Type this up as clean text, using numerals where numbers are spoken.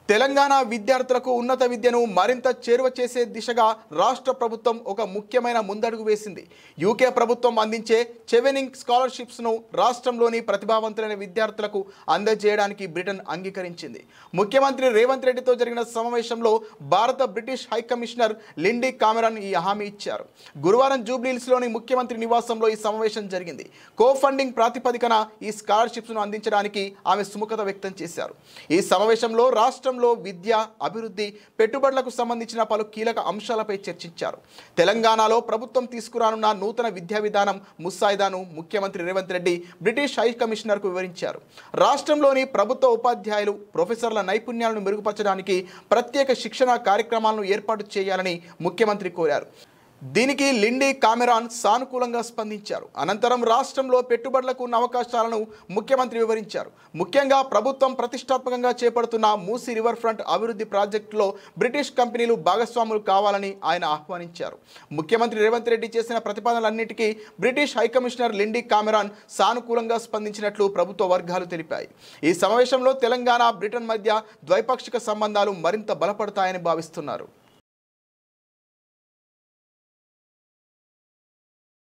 తెలంగాణ విద్యార్థులకు ఉన్నత విద్యను మరింత చేరువ చేసే దిశగా రాష్ట్ర ప్రభుత్వం ఒక ముఖ్యమైన ముందడుగు వేసింది. యూకే ప్రభుత్వం అందించే చెవెనింగ్ స్కాలర్షిప్స్ను రాష్ట్రంలోని ప్రతిభావంతులైన విద్యార్థులకు అందజేయడానికి బ్రిటన్ అంగీకరించింది. ముఖ్యమంత్రి రేవంత్ రెడ్డితో జరిగిన సమావేశంలో భారత British high commissioner Lindy Cameron ఈ హామీ ఇచ్చారు. గురువారం జూబ్లీహిల్స్లోని ముఖ్యమంత్రి నివాసంలో ఈ సమావేశం జరిగింది. కో ఫండింగ్ ప్రాతిపదికన ఈ స్కాలర్షిప్స్ను అందించడానికి ఆమె సుముఖత వ్యక్తం చేశారు. ఈ సమావేశంలో రాష్ట్రంలో విద్య, అభివృద్ధి, పెట్టుబడులకు సంబంధించిన పలు కీలక అంశాలపై చర్చించారు. తెలంగాణలో ప్రభుత్వం తీసుకురానున్న నూతన విద్యా విధానం ముసాయిదాను ముఖ్యమంత్రి రేవంత్ రెడ్డి బ్రిటిష్ హై కమిషనర్కు వివరించారు. రాష్ట్రంలోని ప్రభుత్వ ఉపాధ్యాయులు, ప్రొఫెసర్ల నైపుణ్యాలను మెరుగుపరచడానికి ప్రత్యేక శిక్షణ కార్యక్రమాలను ఏర్పాటు చేయాలని ముఖ్యమంత్రి కోరారు. దీనికి లిండీ కామెరాన్ సానుకూలంగా స్పందించారు. అనంతరం రాష్ట్రంలో పెట్టుబడులకు ఉన్న అవకాశాలను ముఖ్యమంత్రి వివరించారు. ముఖ్యంగా ప్రభుత్వం ప్రతిష్టాత్మకంగా చేపడుతున్న మూసీ రివర్ ఫ్రంట్ అభివృద్ధి ప్రాజెక్టులో బ్రిటిష్ కంపెనీలు భాగస్వాములు కావాలని ఆయన ఆహ్వానించారు. ముఖ్యమంత్రి రేవంత్ రెడ్డి చేసిన ప్రతిపాదనలన్నిటికీ British high commissioner Lindy Cameron సానుకూలంగా స్పందించినట్లు ప్రభుత్వ వర్గాలు తెలిపాయి. ఈ సమావేశంలో తెలంగాణ, బ్రిటన్ మధ్య ద్వైపాక్షిక సంబంధాలు మరింత బలపడతాయని భావిస్తున్నారు.